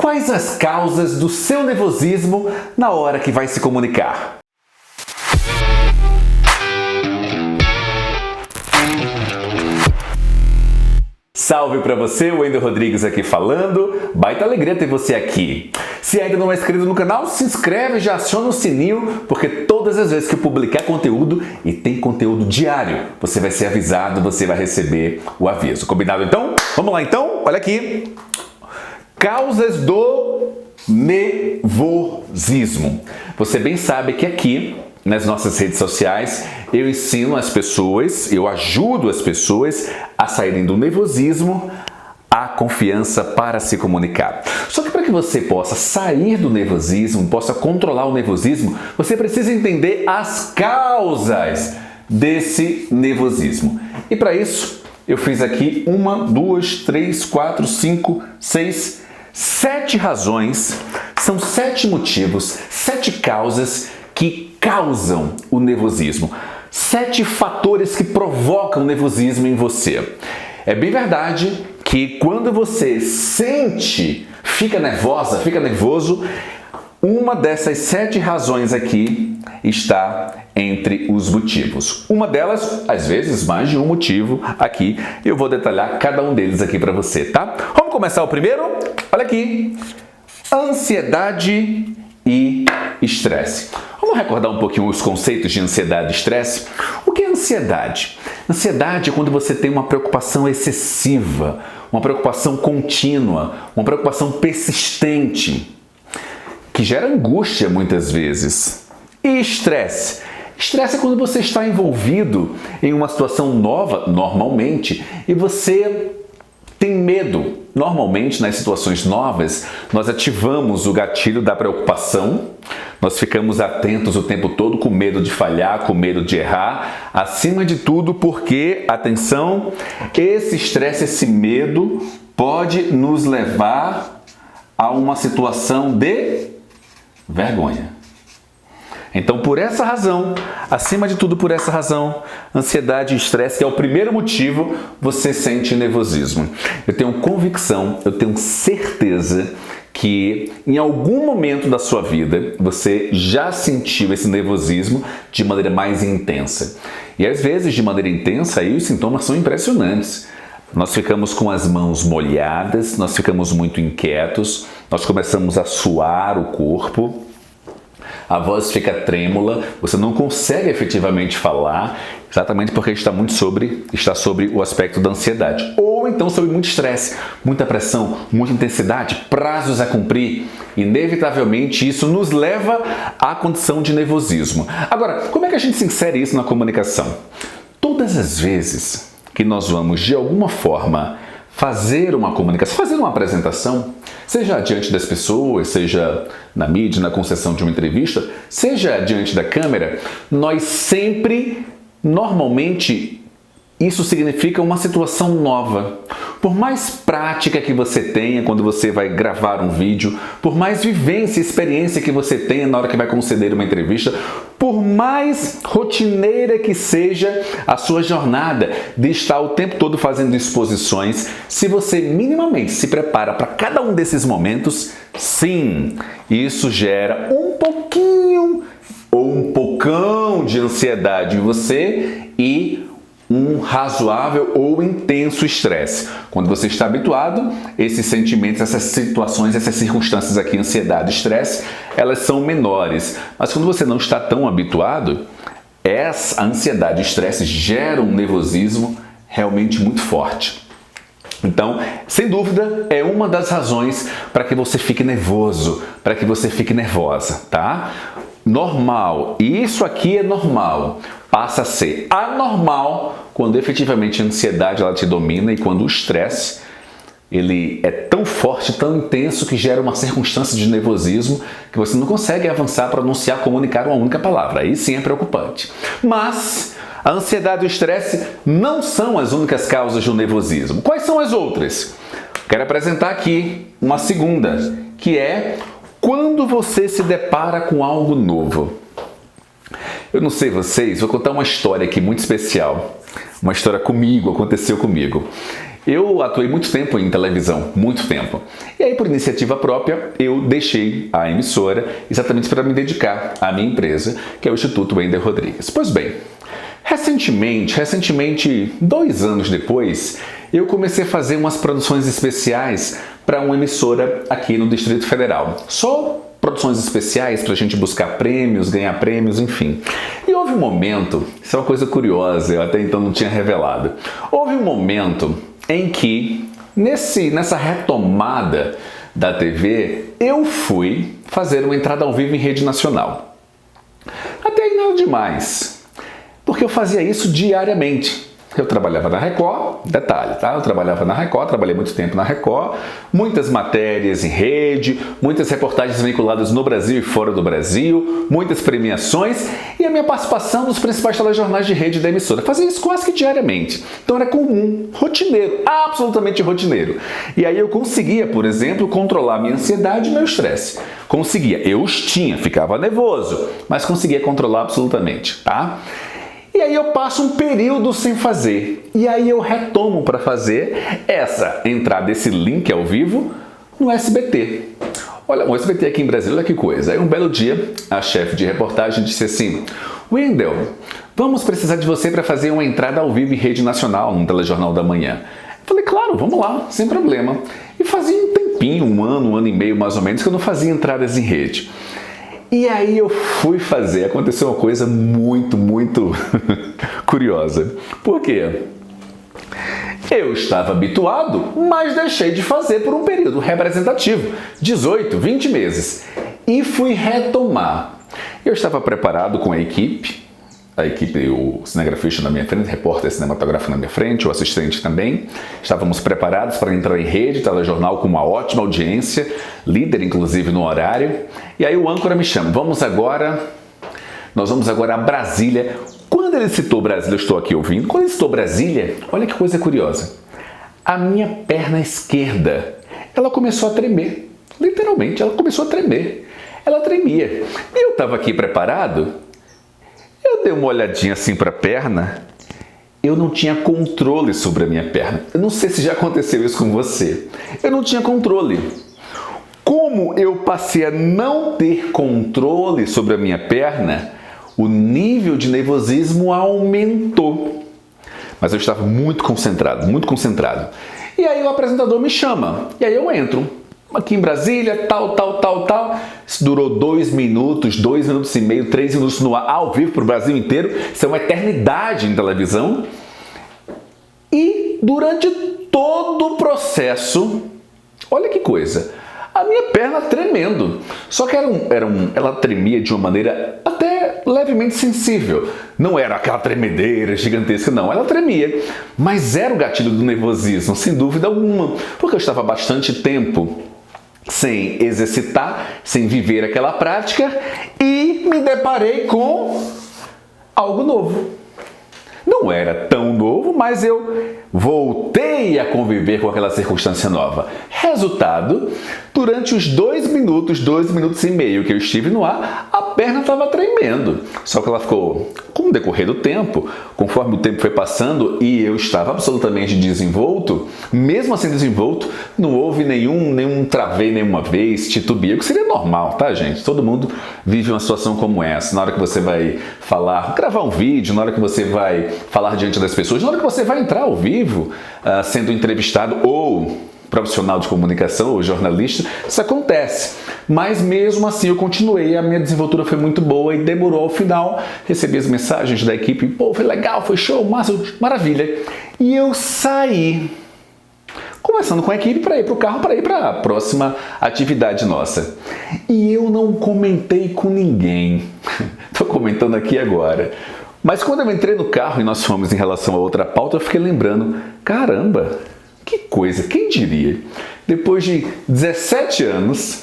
Quais as causas do seu nervosismo na hora que vai se comunicar? Salve para você, o Wendel Rodrigues aqui falando. Baita alegria ter você aqui. Se ainda não é inscrito no canal, se inscreve e já aciona o sininho, porque todas as vezes que eu publicar conteúdo, e tem conteúdo diário, você vai ser avisado, você vai receber o aviso. Combinado então? Vamos lá então? Olha aqui. Causas do nervosismo. Você bem sabe que aqui nas nossas redes sociais eu ensino as pessoas, eu ajudo as pessoas a saírem do nervosismo à confiança para se comunicar. Só que para que você possa sair do nervosismo, possa controlar o nervosismo, você precisa entender as causas desse nervosismo. E para isso eu fiz aqui 1, 2, 3, 4, 5, 6, 7 razões, são 7 motivos, 7 causas que causam o nervosismo. 7 fatores que provocam o nervosismo em você. É bem verdade que quando você sente, fica nervosa, fica nervoso, uma dessas 7 razões aqui está entre os motivos. Uma delas, às vezes, mais de um motivo aqui. Eu vou detalhar cada um deles aqui para você, tá? Vamos começar o primeiro? Olha aqui. Ansiedade e estresse. Vamos recordar um pouquinho os conceitos de ansiedade e estresse? O que é ansiedade? Ansiedade é quando você tem uma preocupação excessiva, uma preocupação contínua, uma preocupação persistente, que gera angústia muitas vezes. E estresse? Estresse é quando você está envolvido em uma situação nova, normalmente, e você tem medo. Normalmente, nas situações novas, nós ativamos o gatilho da preocupação, nós ficamos atentos o tempo todo, com medo de falhar, com medo de errar, acima de tudo porque, atenção, esse estresse, esse medo pode nos levar a uma situação de vergonha. Então, por essa razão, acima de tudo por essa razão, ansiedade e estresse, que é o primeiro motivo, você sente nervosismo. Eu tenho convicção, eu tenho certeza que em algum momento da sua vida você já sentiu esse nervosismo de maneira mais intensa. E às vezes, de maneira intensa, aí os sintomas são impressionantes. Nós ficamos com as mãos molhadas, nós ficamos muito inquietos, nós começamos a suar o corpo, a voz fica trêmula, você não consegue efetivamente falar, exatamente porque está sobre o aspecto da ansiedade. Ou então sobre muito estresse, muita pressão, muita intensidade, prazos a cumprir. Inevitavelmente isso nos leva à condição de nervosismo. Agora, como é que a gente se insere isso na comunicação? Todas as vezes que nós vamos, de alguma forma, fazer uma comunicação, fazer uma apresentação, seja diante das pessoas, seja na mídia, na concessão de uma entrevista, seja diante da câmera, nós sempre, normalmente, isso significa uma situação nova. Por mais prática que você tenha quando você vai gravar um vídeo, por mais vivência e experiência que você tenha na hora que vai conceder uma entrevista, por mais rotineira que seja a sua jornada de estar o tempo todo fazendo exposições, se você minimamente se prepara para cada um desses momentos, sim, isso gera um pouquinho ou um pocão de ansiedade em você e um razoável ou intenso estresse. Quando você está habituado, esses sentimentos, essas situações, essas circunstâncias aqui, ansiedade e estresse, elas são menores. Mas quando você não está tão habituado, a ansiedade e estresse geram um nervosismo realmente muito forte. Então, sem dúvida, é uma das razões para que você fique nervoso, para que você fique nervosa, tá? Normal, e isso aqui é normal, passa a ser anormal quando efetivamente a ansiedade ela te domina e quando o estresse ele é tão forte, tão intenso que gera uma circunstância de nervosismo que você não consegue avançar, pronunciar, comunicar uma única palavra. Aí sim é preocupante. Mas a ansiedade e o estresse não são as únicas causas do nervosismo. Quais são as outras? Quero apresentar aqui uma segunda, que é quando você se depara com algo novo. Eu não sei vocês, vou contar uma história aqui muito especial. Uma história comigo, aconteceu comigo. Eu atuei muito tempo em televisão, muito tempo. E aí, por iniciativa própria, eu deixei a emissora exatamente para me dedicar à minha empresa, que é o Instituto Wender Rodrigues. Pois bem, recentemente, 2 anos depois, eu comecei a fazer umas produções especiais para uma emissora aqui no Distrito Federal. Só produções especiais para a gente buscar prêmios, ganhar prêmios, enfim. E houve um momento, isso é uma coisa curiosa, eu até então não tinha revelado. Houve um momento em que, nessa retomada da TV, eu fui fazer uma entrada ao vivo em rede nacional. Até aí nada demais, porque eu fazia isso diariamente. Eu trabalhava na Record, detalhe, tá? Eu trabalhava na Record, trabalhei muito tempo na Record, muitas matérias em rede, muitas reportagens vinculadas no Brasil e fora do Brasil, muitas premiações e a minha participação nos principais telejornais de rede da emissora. Fazia isso quase que diariamente. Então era comum, rotineiro, absolutamente rotineiro. E aí eu conseguia, por exemplo, controlar a minha ansiedade e meu estresse. Conseguia, eu os tinha, ficava nervoso, mas conseguia controlar absolutamente, tá? E aí eu passo um período sem fazer. E aí eu retomo para fazer essa entrada, esse link ao vivo no SBT. Olha, o SBT aqui em Brasília, olha que coisa. Aí um belo dia, a chefe de reportagem disse assim: Wendel, vamos precisar de você para fazer uma entrada ao vivo em rede nacional no telejornal da manhã. Eu falei, claro, vamos lá, sem problema. E fazia um tempinho, um ano e meio mais ou menos, que eu não fazia entradas em rede. E aí eu fui fazer, aconteceu uma coisa muito curiosa. Por quê? Eu estava habituado, mas deixei de fazer por um período representativo, 18, 20 meses. E fui retomar. Eu estava preparado com a equipe, o cinegrafista na minha frente, repórter cinematográfico na minha frente, o assistente também. Estávamos preparados para entrar em rede, telejornal com uma ótima audiência, líder inclusive no horário. E aí o âncora me chama, nós vamos agora a Brasília. Quando ele citou Brasília, eu estou aqui ouvindo, quando ele citou Brasília, olha que coisa curiosa. A minha perna esquerda, ela começou a tremer. Literalmente, ela começou a tremer. Ela tremia. E eu estava aqui preparado. Eu dei uma olhadinha assim para a perna, eu não tinha controle sobre a minha perna. Eu não sei se já aconteceu isso com você. Eu não tinha controle. Como eu passei a não ter controle sobre a minha perna, o nível de nervosismo aumentou. Mas eu estava muito concentrado, muito concentrado. E aí o apresentador me chama, e aí eu entro. Aqui em Brasília, tal. Isso durou 2 minutos, 2 minutos e meio, 3 minutos no ar, ao vivo para o Brasil inteiro. Isso é uma eternidade em televisão. E durante todo o processo, olha que coisa, a minha perna tremendo. Só que ela tremia de uma maneira até levemente sensível. Não era aquela tremedeira gigantesca, não. Ela tremia. Mas era o gatilho do nervosismo, sem dúvida alguma. Porque eu estava há bastante tempo sem exercitar, sem viver aquela prática e me deparei com algo novo. Não era tão novo, mas eu voltei a conviver com aquela circunstância nova. Resultado, durante os 2 minutos e meio que eu estive no ar, a perna estava tremendo. Só que ela ficou, com o decorrer do tempo, conforme o tempo foi passando e eu estava absolutamente desenvolto, mesmo assim desenvolto, não houve nenhum travei nenhuma vez, titubeei, o que seria normal, tá, gente? Todo mundo vive uma situação como essa. Na hora que você vai gravar um vídeo, na hora que você vai falar diante das pessoas, na hora que você vai entrar ao vivo, sendo entrevistado ou profissional de comunicação ou jornalista, isso acontece. Mas mesmo assim eu continuei, a minha desenvoltura foi muito boa e demorou ao final, recebi as mensagens da equipe, pô, foi legal, foi show, massa, maravilha. E eu saí conversando com a equipe para ir para o carro, para ir para a próxima atividade nossa. E eu não comentei com ninguém. Estou comentando aqui agora. Mas quando eu entrei no carro e nós fomos em relação a outra pauta, eu fiquei lembrando, caramba, que coisa, quem diria? Depois de 17 anos,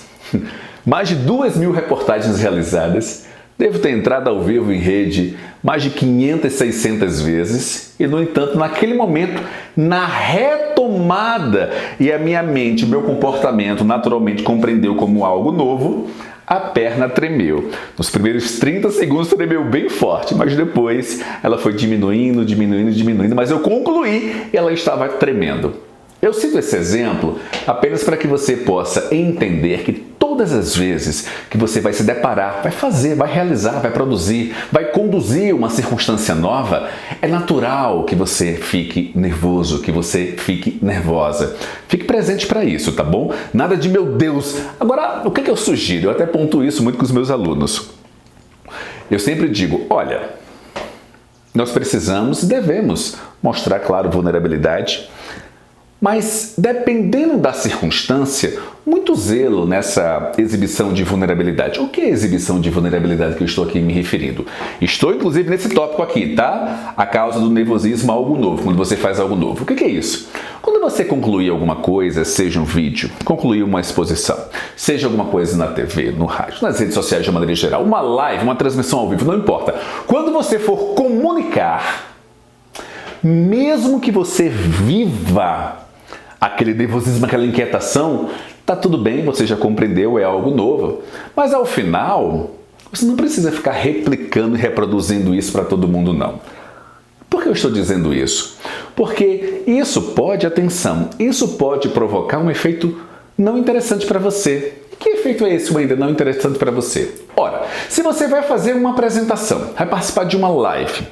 mais de 2.000 reportagens realizadas, devo ter entrado ao vivo em rede mais de 500, 600 vezes e, no entanto, naquele momento, na retomada e a minha mente, meu comportamento naturalmente compreendeu como algo novo, a perna tremeu. Nos primeiros 30 segundos tremeu bem forte, mas depois ela foi diminuindo, mas eu concluí e ela estava tremendo. Eu cito esse exemplo apenas para que você possa entender que todas as vezes que você vai se deparar, vai fazer, vai realizar, vai produzir, vai conduzir uma circunstância nova, é natural que você fique nervoso, que você fique nervosa. Fique presente para isso, tá bom? Nada de meu Deus. Agora, o que eu sugiro? Eu até pontuo isso muito com os meus alunos. Eu sempre digo, olha, nós precisamos e devemos mostrar, claro, vulnerabilidade, mas dependendo da circunstância, muito zelo nessa exibição de vulnerabilidade. O que é exibição de vulnerabilidade que eu estou aqui me referindo? Estou, inclusive, nesse tópico aqui, tá? A causa do nervosismo, algo novo, quando você faz algo novo. O que é isso? Quando você concluir alguma coisa, seja um vídeo, concluir uma exposição, seja alguma coisa na TV, no rádio, nas redes sociais de uma maneira geral, uma live, uma transmissão ao vivo, não importa. Quando você for comunicar, mesmo que você viva aquele nervosismo, aquela inquietação, tá tudo bem, você já compreendeu, é algo novo. Mas ao final, você não precisa ficar replicando e reproduzindo isso para todo mundo, não. Por que eu estou dizendo isso? Porque isso pode, atenção, isso pode provocar um efeito não interessante para você. E que efeito é esse ainda não interessante para você? Ora, se você vai fazer uma apresentação, vai participar de uma live,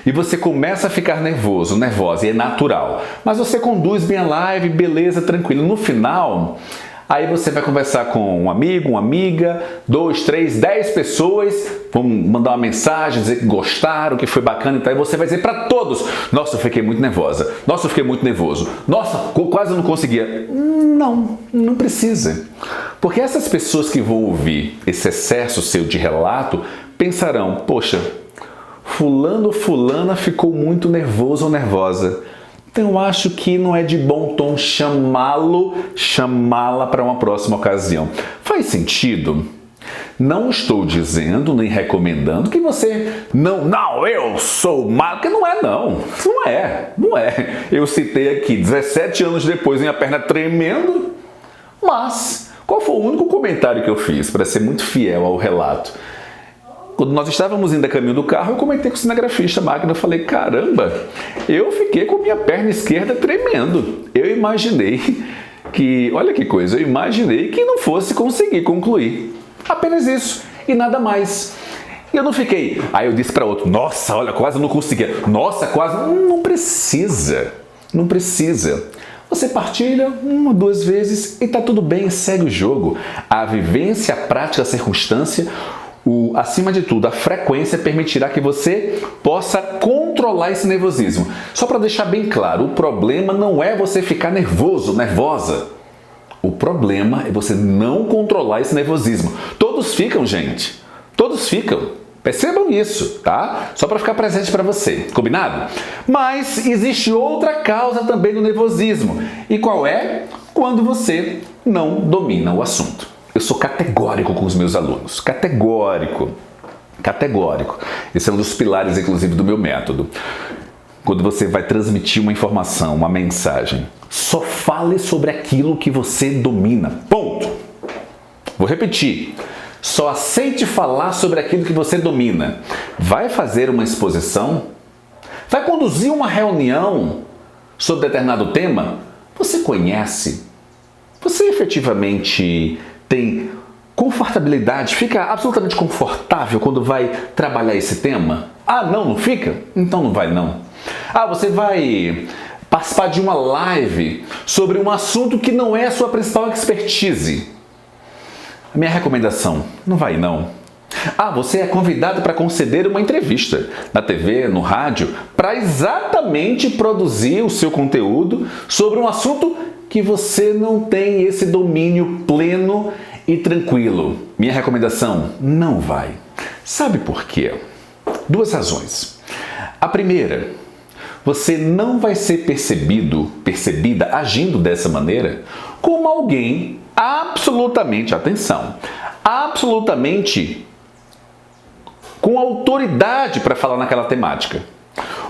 e você começa a ficar nervoso, nervosa, e é natural, mas você conduz bem a live, beleza, tranquilo. No final, aí você vai conversar com um amigo, uma amiga, 2, 3, 10 pessoas, vão mandar uma mensagem, dizer que gostaram, que foi bacana e tal, e você vai dizer para todos, nossa, eu fiquei muito nervosa, nossa, eu fiquei muito nervoso, nossa, quase não conseguia. Não precisa. Porque essas pessoas que vão ouvir esse excesso seu de relato, pensarão, poxa, fulano ou fulana ficou muito nervoso ou nervosa. Então eu acho que não é de bom tom chamá-la para uma próxima ocasião. Faz sentido? Não estou dizendo nem recomendando que você eu sou mal, porque não é. Eu citei aqui 17 anos depois, minha perna tremendo, mas qual foi o único comentário que eu fiz, para ser muito fiel ao relato? Quando nós estávamos indo a caminho do carro, eu comentei com o cinegrafista máquina, eu falei, caramba, eu fiquei com minha perna esquerda tremendo. Eu imaginei que, olha que coisa, eu imaginei que não fosse conseguir concluir. Apenas isso, e nada mais. E eu não fiquei, aí eu disse para outro, nossa, olha, quase não conseguia. Nossa, quase, não precisa. Você partilha 1, 2 vezes e tá tudo bem, segue o jogo. A vivência, a prática, a circunstância, acima de tudo, a frequência permitirá que você possa controlar esse nervosismo. Só para deixar bem claro, o problema não é você ficar nervoso, nervosa. O problema é você não controlar esse nervosismo. Todos ficam, gente. Todos ficam. Percebam isso, tá? Só para ficar presente para você. Combinado? Mas existe outra causa também do nervosismo. E qual é? Quando você não domina o assunto. Eu sou categórico com os meus alunos. Categórico. Esse é um dos pilares, inclusive, do meu método. Quando você vai transmitir uma informação, uma mensagem, só fale sobre aquilo que você domina. Ponto. Vou repetir. Só aceite falar sobre aquilo que você domina. Vai fazer uma exposição? Vai conduzir uma reunião sobre determinado tema? Você conhece? Você efetivamente tem confortabilidade? Fica absolutamente confortável quando vai trabalhar esse tema? Ah, não fica? Então não vai não. Ah, você vai participar de uma live sobre um assunto que não é a sua principal expertise. A minha recomendação, não vai não. Ah, você é convidado para conceder uma entrevista na TV, no rádio, para exatamente produzir o seu conteúdo sobre um assunto que você não tem esse domínio pleno e tranquilo. Minha recomendação, não vai. Sabe por quê? 2 razões. A primeira, você não vai ser percebida agindo dessa maneira como alguém absolutamente, atenção, absolutamente com autoridade para falar naquela temática.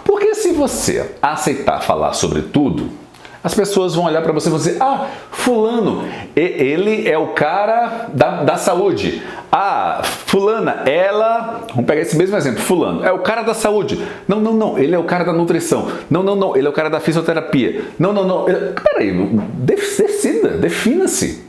Porque se você aceitar falar sobre tudo, As pessoas vão olhar para você e vão dizer, ah, fulano, ele é o cara da saúde. Ah, fulana, ela... Vamos pegar esse mesmo exemplo. Fulano, é o cara da saúde. Não, ele é o cara da nutrição. Não, ele é o cara da fisioterapia. Não. Peraí, decida, defina-se.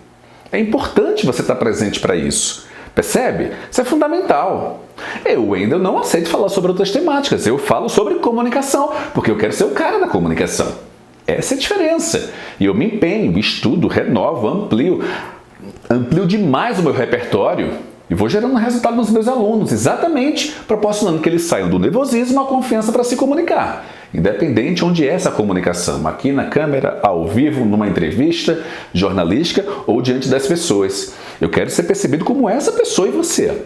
É importante você estar presente para isso. Percebe? Isso é fundamental. Eu ainda não aceito falar sobre outras temáticas. Eu falo sobre comunicação, porque eu quero ser o cara da comunicação. Essa é a diferença. E eu me empenho, estudo, renovo, amplio demais o meu repertório e vou gerando resultado nos meus alunos, exatamente proporcionando que eles saiam do nervosismo à confiança para se comunicar. Independente onde é essa comunicação, aqui na câmera, ao vivo, numa entrevista jornalística ou diante das pessoas. Eu quero ser percebido como essa pessoa e você.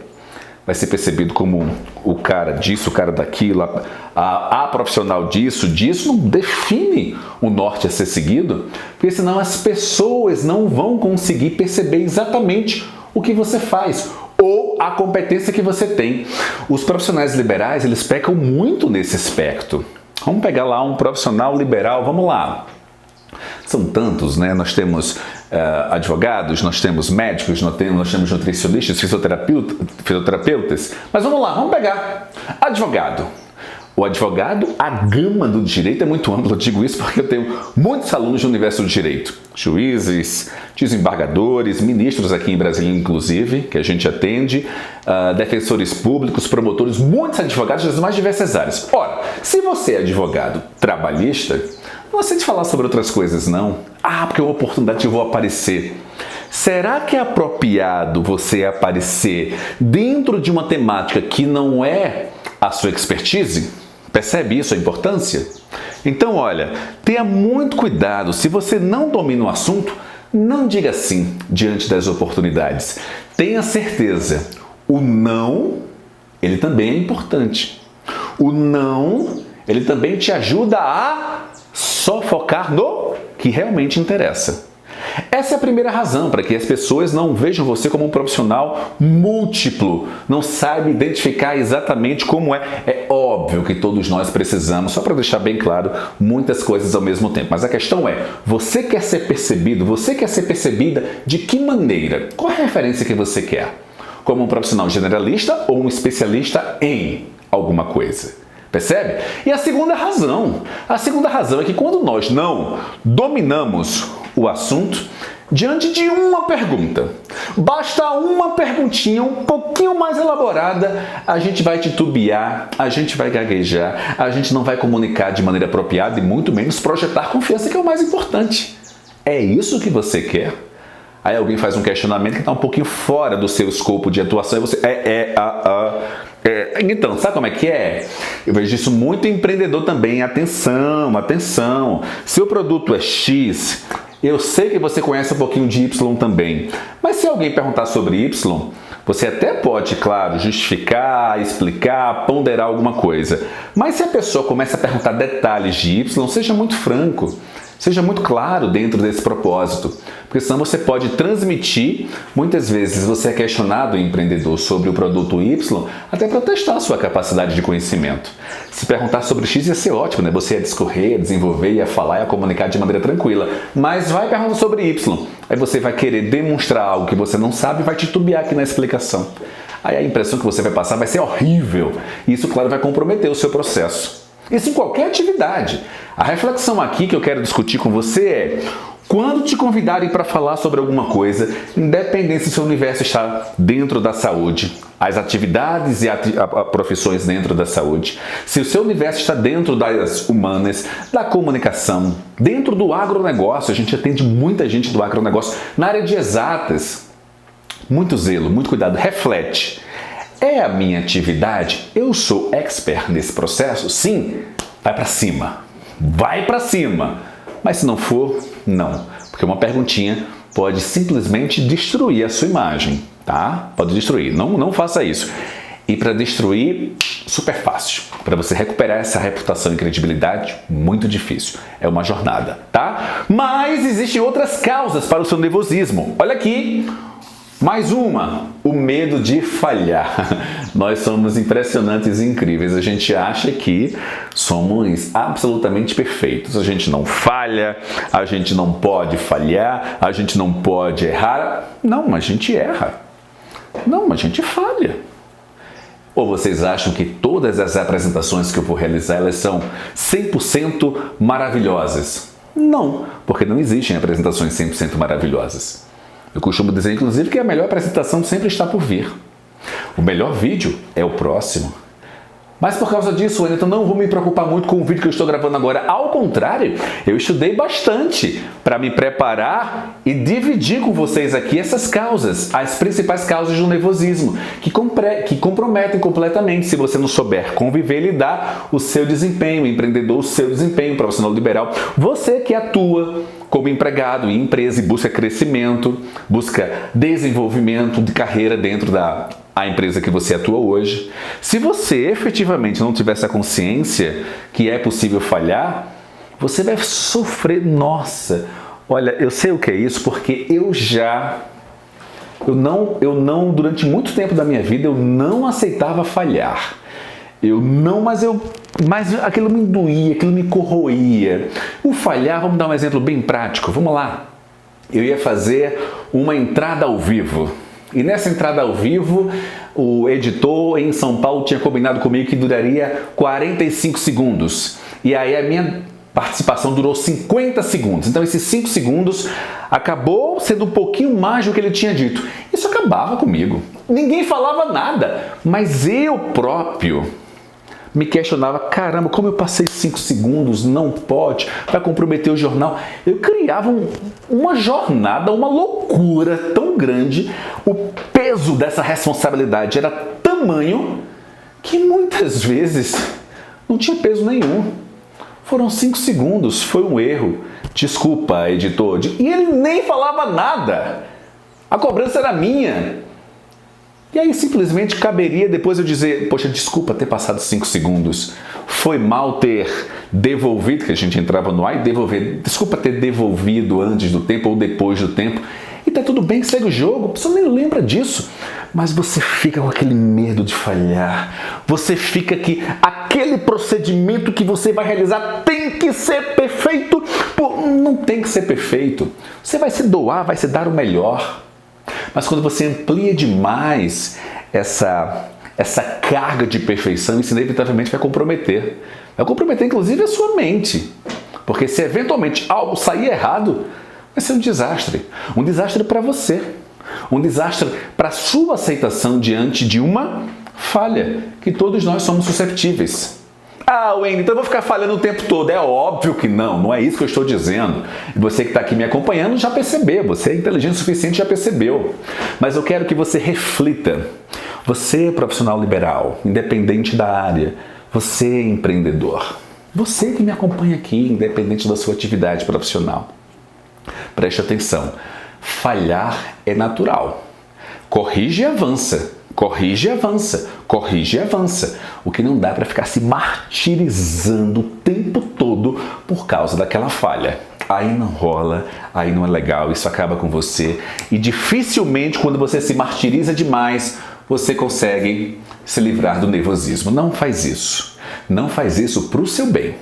Vai ser percebido como o cara disso, o cara daquilo, a profissional disso, não define o norte a ser seguido, porque senão as pessoas não vão conseguir perceber exatamente o que você faz ou a competência que você tem. Os profissionais liberais, eles pecam muito nesse aspecto. Vamos pegar lá um profissional liberal, vamos lá. São tantos, né? Nós temos advogados, nós temos médicos, nós temos nutricionistas, fisioterapeutas. Mas vamos lá, vamos pegar advogado. O advogado, a gama do direito é muito ampla. Eu digo isso porque eu tenho muitos alunos do universo do direito. Juízes, desembargadores, ministros aqui em Brasília, inclusive, que a gente atende, defensores públicos, promotores, muitos advogados das mais diversas áreas. Ora, se você é advogado trabalhista, não aceite falar sobre outras coisas, não. Ah, porque é uma oportunidade que eu vou aparecer. Será que é apropriado você aparecer dentro de uma temática que não é a sua expertise? Percebe isso, a importância? Então, olha, tenha muito cuidado. Se você não domina o assunto, não diga sim diante das oportunidades. Tenha certeza, o não, ele também é importante. O não, ele também te ajuda a só focar no que realmente interessa. Essa é a primeira razão para que as pessoas não vejam você como um profissional múltiplo, não saiba identificar exatamente como é. É óbvio que todos nós precisamos, só para deixar bem claro, muitas coisas ao mesmo tempo. Mas a questão é, você quer ser percebido, você quer ser percebida de que maneira? Qual é a referência que você quer? Como um profissional generalista ou um especialista em alguma coisa? Percebe? E a segunda razão é que quando nós não dominamos o assunto, diante de uma pergunta, basta uma perguntinha um pouquinho mais elaborada, a gente vai titubear, a gente vai gaguejar, a gente não vai comunicar de maneira apropriada e muito menos projetar confiança, que é o mais importante. É isso que você quer? Aí alguém faz um questionamento que está um pouquinho fora do seu escopo de atuação e você... Então, sabe como é que é? Eu vejo isso muito em empreendedor também. Atenção. Seu produto é X, eu sei que você conhece um pouquinho de Y também. Mas se alguém perguntar sobre Y, você até pode, claro, justificar, explicar, ponderar alguma coisa. Mas se a pessoa começa a perguntar detalhes de Y, seja muito franco. Seja muito claro dentro desse propósito, porque senão você pode transmitir, muitas vezes você é questionado, empreendedor, sobre o produto Y, até para testar a sua capacidade de conhecimento. Se perguntar sobre X ia ser ótimo, né? Você ia discorrer, ia desenvolver, ia falar, ia comunicar de maneira tranquila, mas vai perguntar sobre Y, aí você vai querer demonstrar algo que você não sabe e vai titubear aqui na explicação. Aí a impressão que você vai passar vai ser horrível, e isso, claro, vai comprometer o seu processo. Isso em qualquer atividade. A reflexão aqui que eu quero discutir com você é: quando te convidarem para falar sobre alguma coisa, independente se o seu universo está dentro da saúde, as atividades e profissões dentro da saúde, se o seu universo está dentro das humanas, da comunicação, dentro do agronegócio, a gente atende muita gente do agronegócio, na área de exatas, muito zelo, muito cuidado, reflete. É a minha atividade? Eu sou expert nesse processo? Sim, vai para cima. Vai para cima. Mas se não for, não. Porque uma perguntinha pode simplesmente destruir a sua imagem, tá? Pode destruir. Não faça isso. E para destruir, super fácil. Para você recuperar essa reputação e credibilidade, muito difícil. É uma jornada, tá? Mas existem outras causas para o seu nervosismo. Olha aqui. Mais uma, o medo de falhar. Nós somos impressionantes e incríveis. A gente acha que somos absolutamente perfeitos. A gente não falha, a gente não pode falhar, a gente não pode errar. Não, a gente erra. Não, a gente falha. Ou vocês acham que todas as apresentações que eu vou realizar, elas são 100% maravilhosas? Não, porque não existem apresentações 100% maravilhosas. Eu costumo dizer, inclusive, que a melhor apresentação sempre está por vir. O melhor vídeo é o próximo. Mas por causa disso, Wellington, não vou me preocupar muito com o vídeo que eu estou gravando agora. Ao contrário, eu estudei bastante para me preparar e dividir com vocês aqui essas causas, as principais causas do nervosismo, que comprometem completamente, se você não souber conviver e lidar, o seu desempenho empreendedor, o seu desempenho profissional liberal. Você que atua como empregado em empresa e busca crescimento, busca desenvolvimento de carreira dentro da empresa que você atua hoje. Se você efetivamente não tiver essa consciência que é possível falhar, você vai sofrer. Nossa, olha, eu sei o que é isso porque eu não, durante muito tempo da minha vida, eu não aceitava falhar. Mas aquilo me doía, aquilo me corroía. O falhar, vamos dar um exemplo bem prático, vamos lá. Eu ia fazer uma entrada ao vivo. E nessa entrada ao vivo, o editor em São Paulo tinha combinado comigo que duraria 45 segundos. E aí a minha participação durou 50 segundos. Então esses 5 segundos acabou sendo um pouquinho mais do que ele tinha dito. Isso acabava comigo. Ninguém falava nada, mas eu próprio me questionava, caramba, como eu passei 5 segundos, não pode, vai comprometer o jornal. Eu criava uma jornada, uma loucura tão grande, o peso dessa responsabilidade era tamanho que muitas vezes não tinha peso nenhum. Foram 5 segundos, foi um erro, desculpa, editor. E ele nem falava nada, a cobrança era minha. E aí simplesmente caberia depois eu dizer, poxa, desculpa ter passado 5 segundos, foi mal ter devolvido, que a gente entrava no ar e devolver, desculpa ter devolvido antes do tempo ou depois do tempo, e tá tudo bem, segue o jogo, a pessoa nem lembra disso, mas você fica com aquele medo de falhar, você fica que aquele procedimento que você vai realizar tem que ser perfeito, pô, não tem que ser perfeito, você vai se doar, vai se dar o melhor. Mas quando você amplia demais essa carga de perfeição, isso inevitavelmente vai comprometer. Vai comprometer, inclusive, a sua mente. Porque se eventualmente algo sair errado, vai ser um desastre. Um desastre para você. Um desastre para a sua aceitação diante de uma falha, que todos nós somos susceptíveis. Ah, Wendy, então eu vou ficar falhando o tempo todo. É óbvio que não é isso que eu estou dizendo. E você que está aqui me acompanhando já percebeu, você é inteligente o suficiente, já percebeu. Mas eu quero que você reflita. Você é profissional liberal, independente da área. Você é empreendedor. Você que me acompanha aqui, independente da sua atividade profissional. Preste atenção. Falhar é natural. Corrige e avança. Corrige e avança, corrige e avança. O que não dá para ficar se martirizando o tempo todo por causa daquela falha. Aí não rola, aí não é legal, isso acaba com você. E dificilmente, quando você se martiriza demais, você consegue se livrar do nervosismo. Não faz isso. Não faz isso para o seu bem.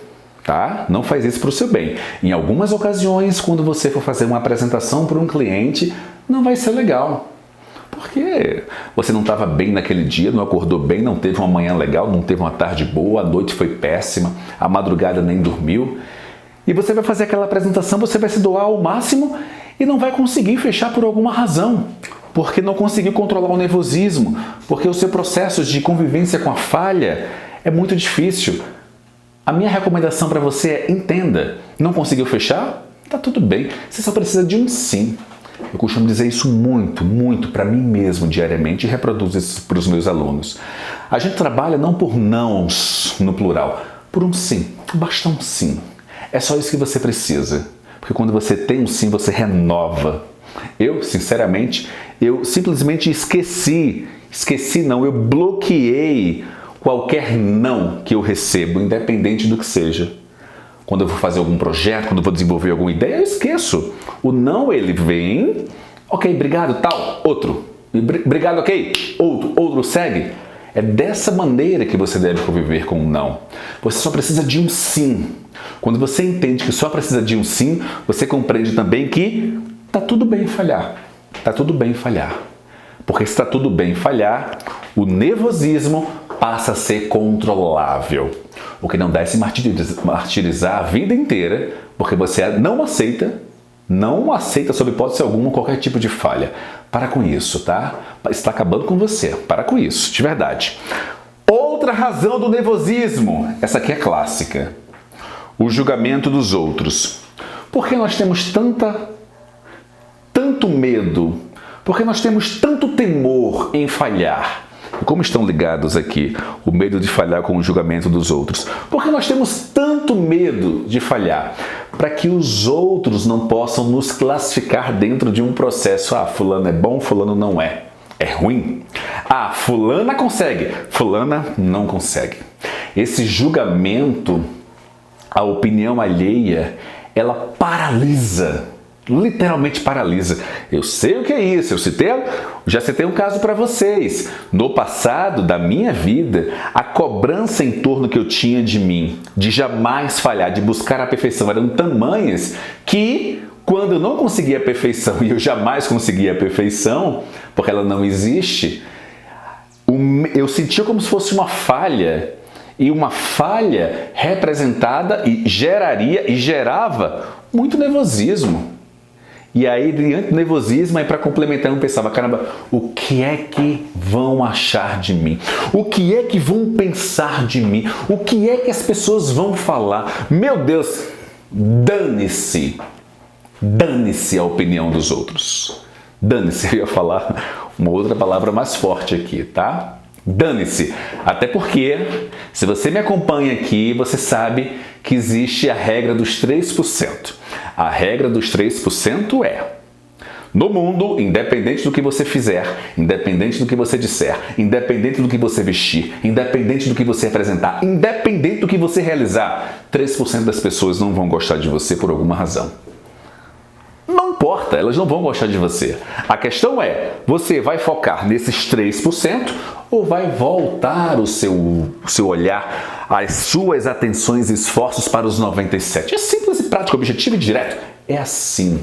Tá? Não faz isso para o seu bem. Em algumas ocasiões, quando você for fazer uma apresentação para um cliente, não vai ser legal. Porque você não estava bem naquele dia, não acordou bem, não teve uma manhã legal, não teve uma tarde boa, a noite foi péssima, a madrugada nem dormiu. E você vai fazer aquela apresentação, você vai se doar ao máximo e não vai conseguir fechar por alguma razão. Porque não conseguiu controlar o nervosismo, porque o seu processo de convivência com a falha é muito difícil. A minha recomendação para você é entenda. Não conseguiu fechar? Tá tudo bem, você só precisa de um sim. Eu costumo dizer isso muito para mim mesmo diariamente e reproduzo isso para os meus alunos. A gente trabalha não por nãos no plural, por um sim. Basta um sim. É só isso que você precisa. Porque quando você tem um sim, você renova. Eu, sinceramente, eu simplesmente eu bloqueei qualquer não que eu recebo, independente do que seja. Quando eu vou fazer algum projeto, quando eu vou desenvolver alguma ideia, eu esqueço. O não, ele vem Ok, obrigado, tal, outro. Obrigado, ok, outro segue. É dessa maneira que você deve conviver com um não. Você só precisa de um sim. Quando você entende que só precisa de um sim, você compreende também que tá tudo bem falhar. Tá tudo bem falhar. Porque se está tudo bem falhar, o nervosismo passa a ser controlável. O que não dá é se martirizar a vida inteira, porque você não aceita sob hipótese alguma qualquer tipo de falha. Para com isso, tá? Está acabando com você. Para com isso, de verdade. Outra razão do nervosismo, essa aqui é clássica. O julgamento dos outros. Por que nós temos tanto medo? Por que nós temos tanto temor em falhar? E como estão ligados aqui o medo de falhar com o julgamento dos outros? Por que nós temos tanto medo de falhar? Para que os outros não possam nos classificar dentro de um processo. Ah, fulano é bom, fulano não é. É ruim. Ah, fulana consegue, fulana não consegue. Esse julgamento, a opinião alheia, ela paralisa. Literalmente paralisa. Eu sei o que é isso, já citei um caso para vocês. No passado da minha vida, a cobrança em torno que eu tinha de mim, de jamais falhar, de buscar a perfeição, eram tamanhas que quando eu não conseguia a perfeição, e eu jamais conseguia a perfeição, porque ela não existe, eu sentia como se fosse uma falha, e uma falha representada e gerava muito nervosismo. E aí, diante do nervosismo, para complementar, eu pensava, caramba, o que é que vão achar de mim? O que é que vão pensar de mim? O que é que as pessoas vão falar? Meu Deus, dane-se. Dane-se a opinião dos outros. Dane-se, eu ia falar uma outra palavra mais forte aqui, tá? Dane-se. Até porque, se você me acompanha aqui, você sabe que existe a regra dos 3%. A regra dos 3% é: no mundo, independente do que você fizer, independente do que você disser, independente do que você vestir, independente do que você apresentar, independente do que você realizar, 3% das pessoas não vão gostar de você por alguma razão. Não importa, elas não vão gostar de você. A questão é, você vai focar nesses 3% ou vai voltar o seu olhar, as suas atenções e esforços para os 97%? É simples e prático, objetivo e direto. É assim.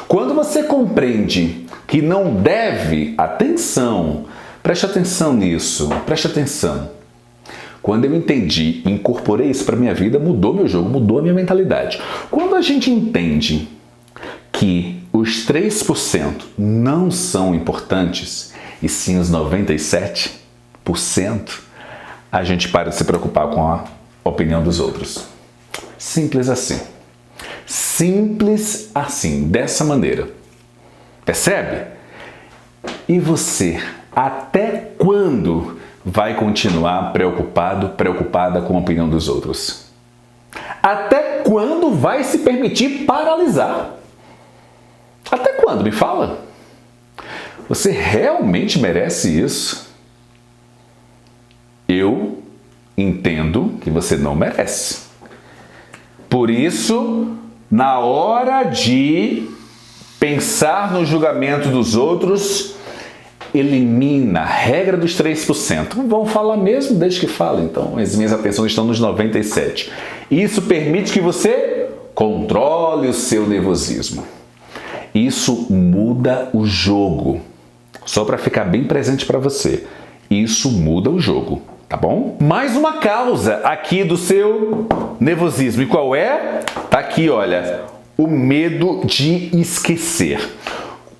Quando você compreende que não deve, preste atenção nisso, preste atenção. Quando eu entendi, incorporei isso para a minha vida, mudou meu jogo, mudou a minha mentalidade. Quando a gente entende que os 3% não são importantes, e sim os 97%, a gente para de se preocupar com a opinião dos outros. Simples assim. Simples assim, dessa maneira. Percebe? E você, até quando vai continuar preocupada com a opinião dos outros? Até quando vai se permitir paralisar? Até quando? Me fala. Você realmente merece isso? Eu entendo que você não merece. Por isso, na hora de pensar no julgamento dos outros, elimina a regra dos 3%. Vão falar mesmo, desde que falem. Então, as minhas atenções estão nos 97%. Isso permite que você controle o seu nervosismo. Isso muda o jogo. Só para ficar bem presente para você. Isso muda o jogo, tá bom? Mais uma causa aqui do seu nervosismo. E qual é? Tá aqui, olha. O medo de esquecer.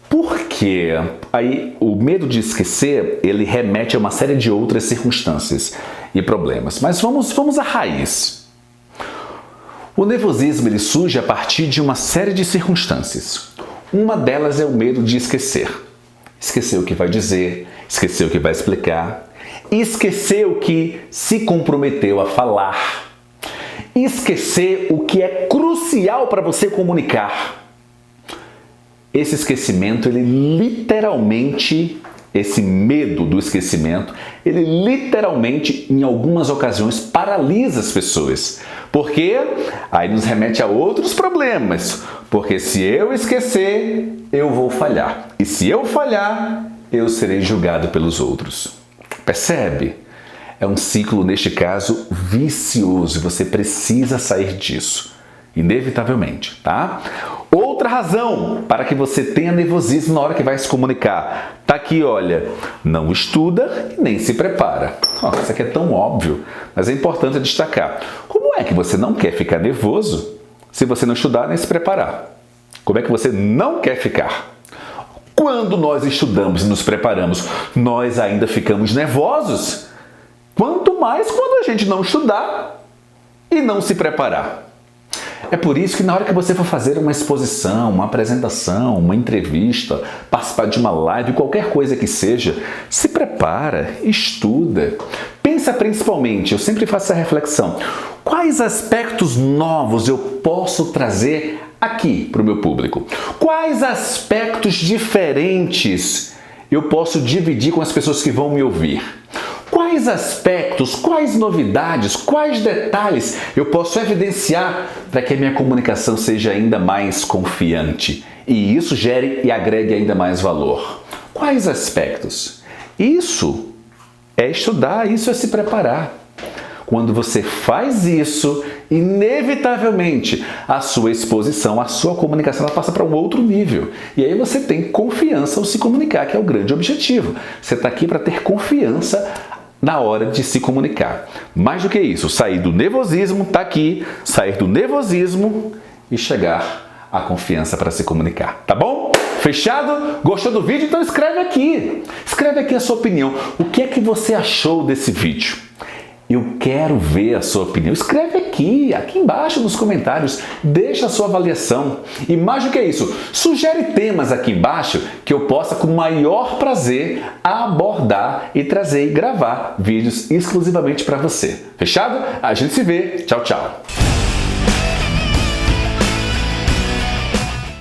Por quê? Aí, o medo de esquecer, ele remete a uma série de outras circunstâncias e problemas. Mas vamos à raiz. O nervosismo, ele surge a partir de uma série de circunstâncias. Uma delas é o medo de esquecer. Esquecer o que vai dizer, esquecer o que vai explicar, esquecer o que se comprometeu a falar, esquecer o que é crucial para você comunicar. Esse esquecimento, esse medo do esquecimento, ele literalmente, em algumas ocasiões, paralisa as pessoas. Porque aí nos remete a outros problemas. Porque se eu esquecer, eu vou falhar. E se eu falhar, eu serei julgado pelos outros. Percebe? É um ciclo, neste caso, vicioso. Você precisa sair disso. Inevitavelmente, tá? Outra razão para que você tenha nervosismo na hora que vai se comunicar. Tá aqui, olha. Não estuda e nem se prepara. Isso aqui é tão óbvio, mas é importante destacar. Como é que você não quer ficar nervoso se você não estudar nem se preparar? Como é que você não quer ficar? Quando nós estudamos e nos preparamos, nós ainda ficamos nervosos. Quanto mais quando a gente não estudar e não se preparar. É por isso que na hora que você for fazer uma exposição, uma apresentação, uma entrevista, participar de uma live, qualquer coisa que seja, se prepara, estuda. Pensa principalmente, eu sempre faço essa reflexão, quais aspectos novos eu posso trazer aqui para o meu público? Quais aspectos diferentes eu posso dividir com as pessoas que vão me ouvir? Quais aspectos, quais novidades, quais detalhes eu posso evidenciar para que a minha comunicação seja ainda mais confiante e isso gere e agregue ainda mais valor? Quais aspectos? Isso é estudar, isso é se preparar. Quando você faz isso, inevitavelmente a sua exposição, a sua comunicação ela passa para um outro nível. E aí você tem confiança ao se comunicar, que é o grande objetivo. Você está aqui para ter confiança na hora de se comunicar. Mais do que isso, sair do nervosismo, tá aqui, sair do nervosismo e chegar à confiança para se comunicar, tá bom? Fechado? Gostou do vídeo? Então escreve aqui. Escreve aqui a sua opinião. O que é que você achou desse vídeo? Eu quero ver a sua opinião. Escreve aqui embaixo nos comentários. Deixa a sua avaliação. E mais do que isso, sugere temas aqui embaixo que eu possa com o maior prazer abordar e trazer e gravar vídeos exclusivamente para você. Fechado? A gente se vê. Tchau, tchau.